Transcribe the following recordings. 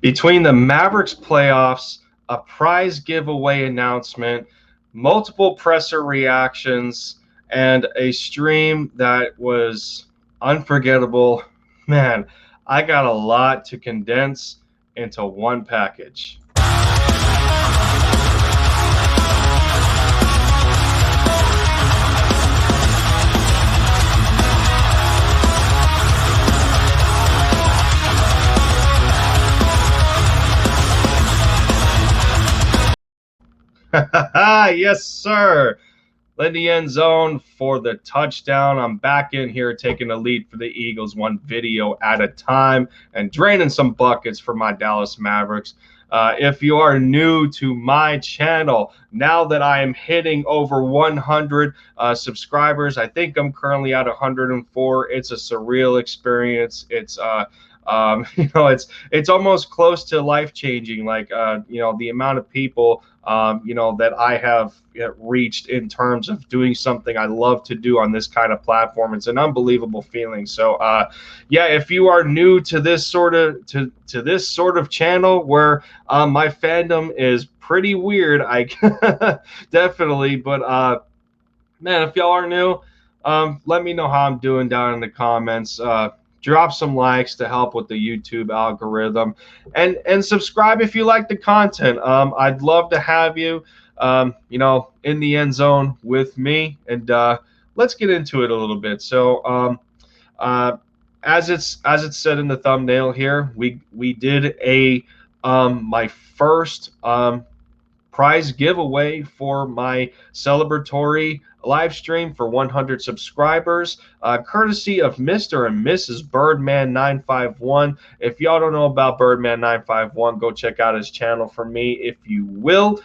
Between the Mavericks playoffs, a prize giveaway announcement, multiple presser reactions, and a stream that was unforgettable, man, I got a lot to condense into one package. Yes, sir. Led the end zone for the touchdown. I'm back in here taking the lead for the Eagles, one video at a time, and draining some buckets for my Dallas Mavericks. If you are new to my channel, now that I am hitting over 100 subscribers, I think I'm currently at 104. It's a surreal experience. It's it's almost close to life changing. Like the amount of people that I have reached in terms of doing something I love to do on this kind of platform. It's an unbelievable feeling. So yeah, if you are new to this sort of to this sort of channel where my fandom is pretty weird, I definitely, but man, if y'all are new, let me know how I'm doing down in the comments. Drop some likes to help with the YouTube algorithm, and subscribe if you like the content. I'd love to have you, in the end zone with me, and let's get into it a little bit. So, as it's said in the thumbnail here, we did a my first prize giveaway for my celebratory live stream for 100 subscribers, courtesy of Mr. and Mrs. Birdman 951. If y'all don't know about Birdman 951, go check out his channel for me, if you will.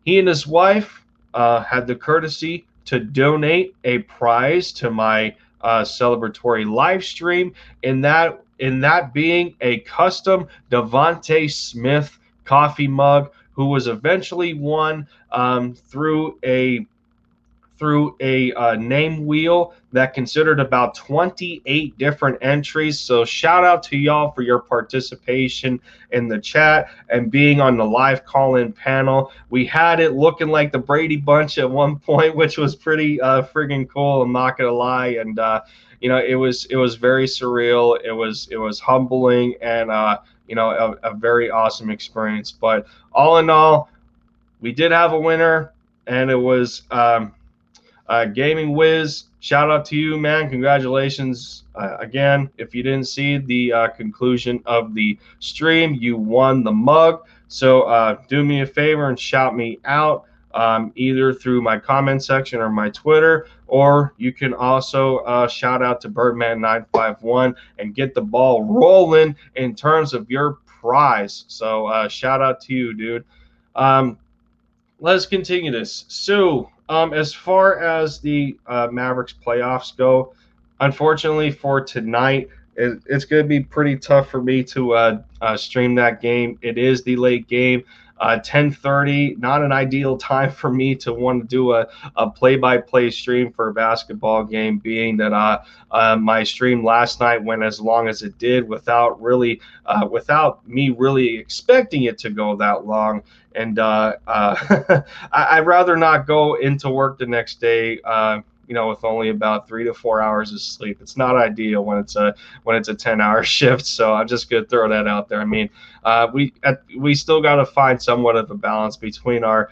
He and his wife had the courtesy to donate a prize to my celebratory live stream, in that being a custom Devontae Smith coffee mug, who was eventually won through a name wheel that considered about 28 different entries. So shout out to y'all for your participation in the chat and being on the live call-in panel. We had it looking like the Brady Bunch at one point, which was pretty friggin' cool, I'm not gonna lie. And it was very surreal. It was humbling, and a very awesome experience. But all in all, we did have a winner, and it was GamingWhizz. Shout out to you, man. Congratulations again. If you didn't see the conclusion of the stream, you won the mug. So do me a favor and shout me out, either through my comment section or my Twitter, or you can also shout out to Birdman951 and get the ball rolling in terms of your prize. So shout out to you, dude. Let's continue this. So as far as the Mavericks playoffs go, unfortunately for tonight, it's going to be pretty tough for me to stream that game. It is the late game. 10:30, not an ideal time for me to want to do a play-by-play stream for a basketball game, being that my stream last night went as long as it did without me really expecting it to go that long. And I'd rather not go into work the next day with only about 3 to 4 hours of sleep. It's not ideal when it's a 10-hour shift. So I'm just gonna throw that out there. I mean, we still got to find somewhat of a balance between our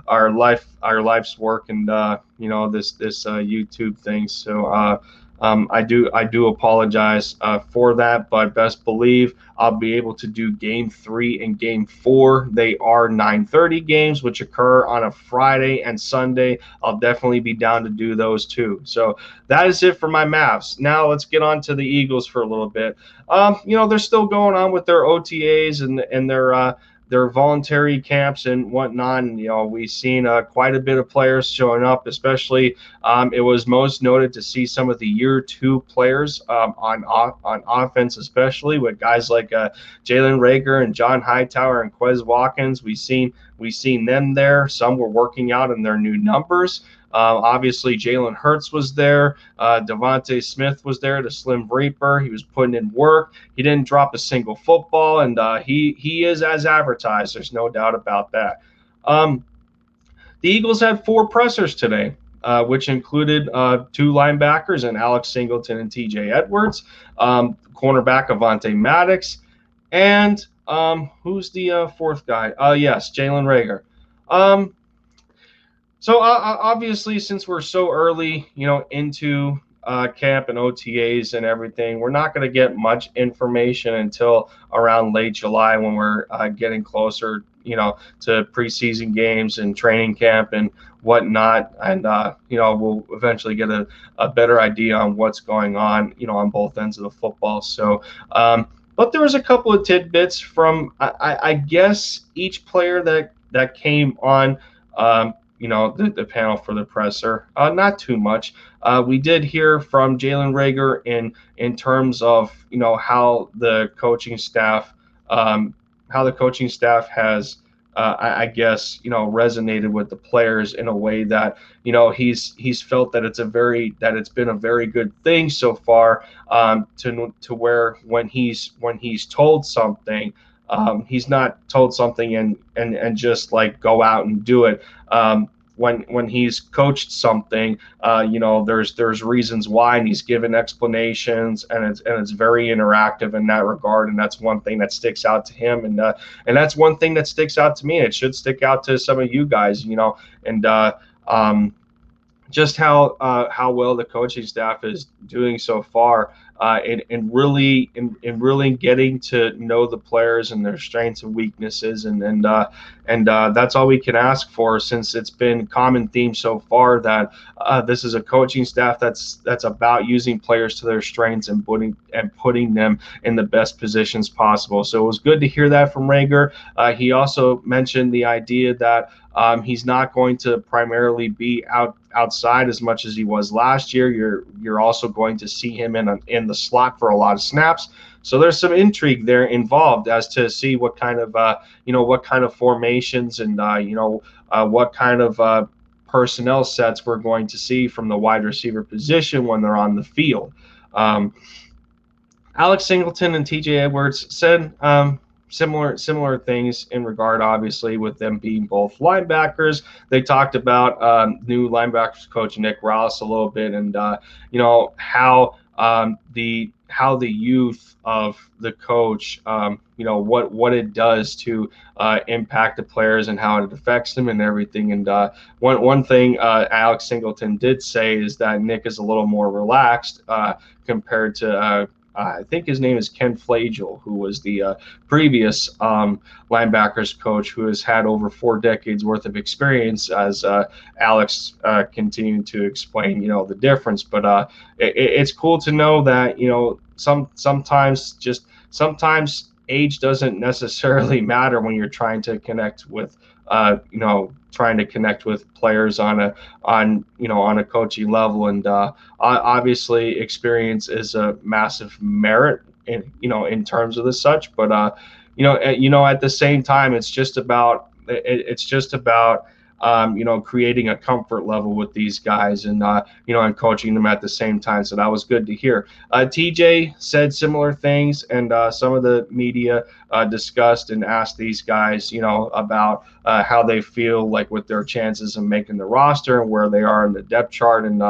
our life's work and this YouTube thing. So I do apologize for that, but best believe I'll be able to do Game 3 and Game 4. They are 9:30 games, which occur on a Friday and Sunday. I'll definitely be down to do those too. So that is it for my Mavs. Now let's get on to the Eagles for a little bit. They're still going on with their OTAs and their voluntary camps and whatnot. And, we've seen quite a bit of players showing up, especially it was most noted to see some of the year 2 players on offense, especially with guys like Jalen Reagor and John Hightower and Quez Watkins. We've seen them there. Some were working out in their new numbers. Obviously, Jalen Hurts was there. Devontae Smith was there, the Slim Reaper. He was putting in work. He didn't drop a single football, and he is as advertised. There's no doubt about that. Um, the Eagles had 4 pressers today, which included 2 linebackers and Alex Singleton and T.J. Edwards, cornerback Avonte Maddox, and who's the 4th guy? Yes, Jalen Reagor. So obviously, since we're so early, into camp and OTAs and everything, we're not going to get much information until around late July when we're getting closer, to preseason games and training camp and whatnot. And we'll eventually get a better idea on what's going on both ends of the football. So. But there was a couple of tidbits from, I guess, each player that came on. The panel for the presser. Not too much. We did hear from Jalen Reagor in terms of how the coaching staff has I guess resonated with the players in a way that he's felt that it's been a very good thing so far, to where when he's told something. He's not told something and just like go out and do it. When he's coached something, there's reasons why, and he's given explanations, and it's very interactive in that regard, and that's one thing that sticks out to him, and that's one thing that sticks out to me. It should stick out to some of you guys, and just how well the coaching staff is doing so far, in really getting to know the players and their strengths and weaknesses, and that's all we can ask for, since it's been common theme so far that this is a coaching staff that's about using players to their strengths and putting them in the best positions possible. So it was good to hear that from Reagor. He also mentioned the idea that he's not going to primarily be outside as much as he was last year. You're also going to see him in the slot for a lot of snaps. So there's some intrigue there involved as to see what kind of formations and what kind of personnel sets we're going to see from the wide receiver position when they're on the field. Alex Singleton and T.J. Edwards said similar things in regard, obviously, with them being both linebackers. They talked about new linebackers coach Nick Ross a little bit, and how the youth of the coach, what it does to impact the players and how it affects them and everything. And one thing Alex Singleton did say is that Nick is a little more relaxed compared to I think his name is Ken Flagel, who was the previous linebackers coach, who has had over 4 decades worth of experience, as Alex continued to explain, the difference. But it's cool to know that, sometimes age doesn't necessarily matter when you're trying to connect with players on a coaching level, and obviously experience is a massive merit in terms of the such, but at the same time, it's just about creating a comfort level with these guys, and and coaching them at the same time. So that was good to hear. TJ said similar things, and some of the media discussed and asked these guys, about how they feel like with their chances of making the roster and where they are in the depth chart. And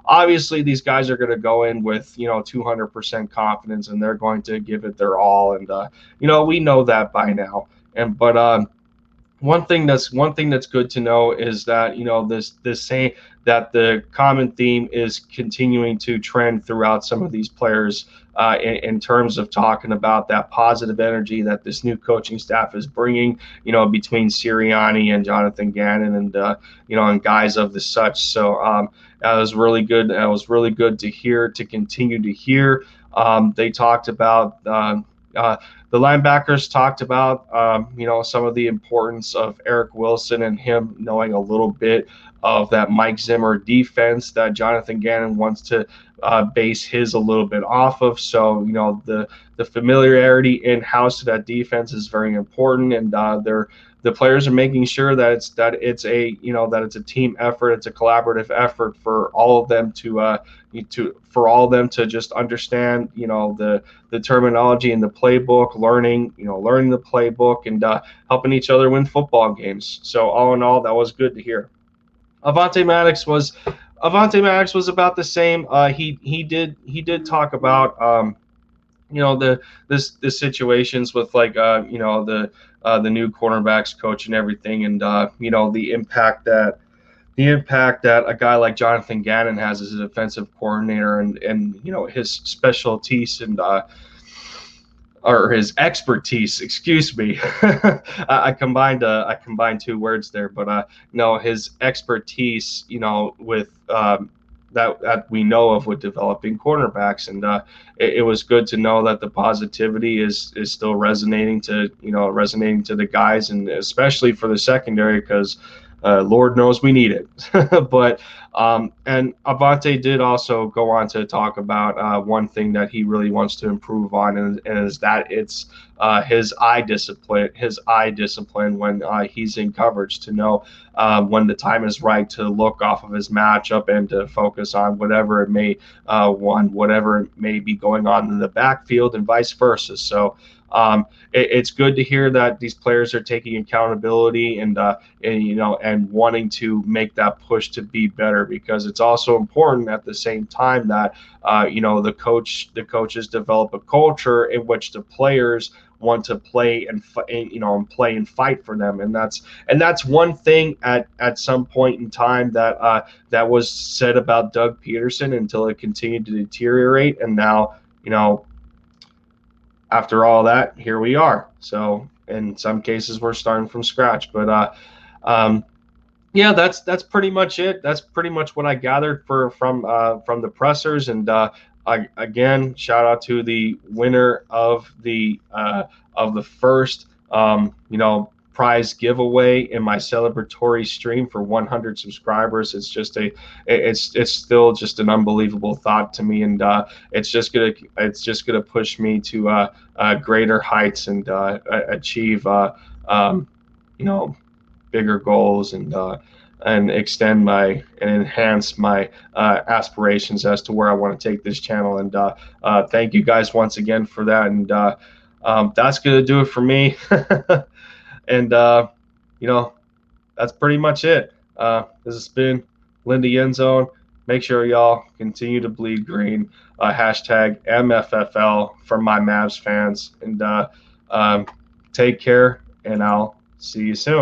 obviously, these guys are going to go in with 200% confidence, and they're going to give it their all. And we know that by now. But one thing that's good to know is that this saying that the common theme is continuing to trend throughout some of these players in terms of talking about that positive energy that this new coaching staff is bringing, between Sirianni and Jonathan Gannon, and and guys of the such. So that was really good. That was really good to continue to hear. They talked about. The linebackers talked about, some of the importance of Eric Wilson and him knowing a little bit of that Mike Zimmer defense that Jonathan Gannon wants to base his a little bit off of. So, the familiarity in-house to that defense is very important, and the players are making sure that it's a that it's a team effort, it's a collaborative effort for all of them to just understand the terminology and the playbook, learning the playbook, and helping each other win football games. So all in all, that was good to hear. Avante Maddox was about the same. He did talk about the situations with like the new cornerbacks coach and everything, and the impact that a guy like Jonathan Gannon has as a defensive coordinator, and his specialties and or his expertise, excuse me. I combined two words there, but his expertise, with that we know of with developing cornerbacks, and it was good to know that the positivity is still resonating to the guys, and especially for the secondary, because Lord knows we need it. But and Avante did also go on to talk about one thing that he really wants to improve on, and is that it's his eye discipline when he's in coverage, to know when the time is right to look off of his matchup and to focus on whatever it may be going on in the backfield, and vice versa. So it's good to hear that these players are taking accountability and wanting to make that push to be better, because it's also important at the same time that the coaches develop a culture in which the players want to play and play and fight for them, and that's one thing at some point in time that was said about Doug Peterson until it continued to deteriorate, and now after all that, here we are. So in some cases, we're starting from scratch. But yeah, that's pretty much it. That's pretty much what I gathered from the pressers. And again, shout out to the winner of the first prize giveaway in my celebratory stream for 100 subscribers. It's still just an unbelievable thought to me, and it's just gonna push me to greater heights, and achieve bigger goals, and extend and enhance my aspirations as to where I want to take this channel. And thank you guys once again for that. And that's gonna do it for me. And that's pretty much it. This has been Linda Yenzone. Make sure y'all continue to bleed green. Hashtag MFFL for my Mavs fans. And take care, and I'll see you soon.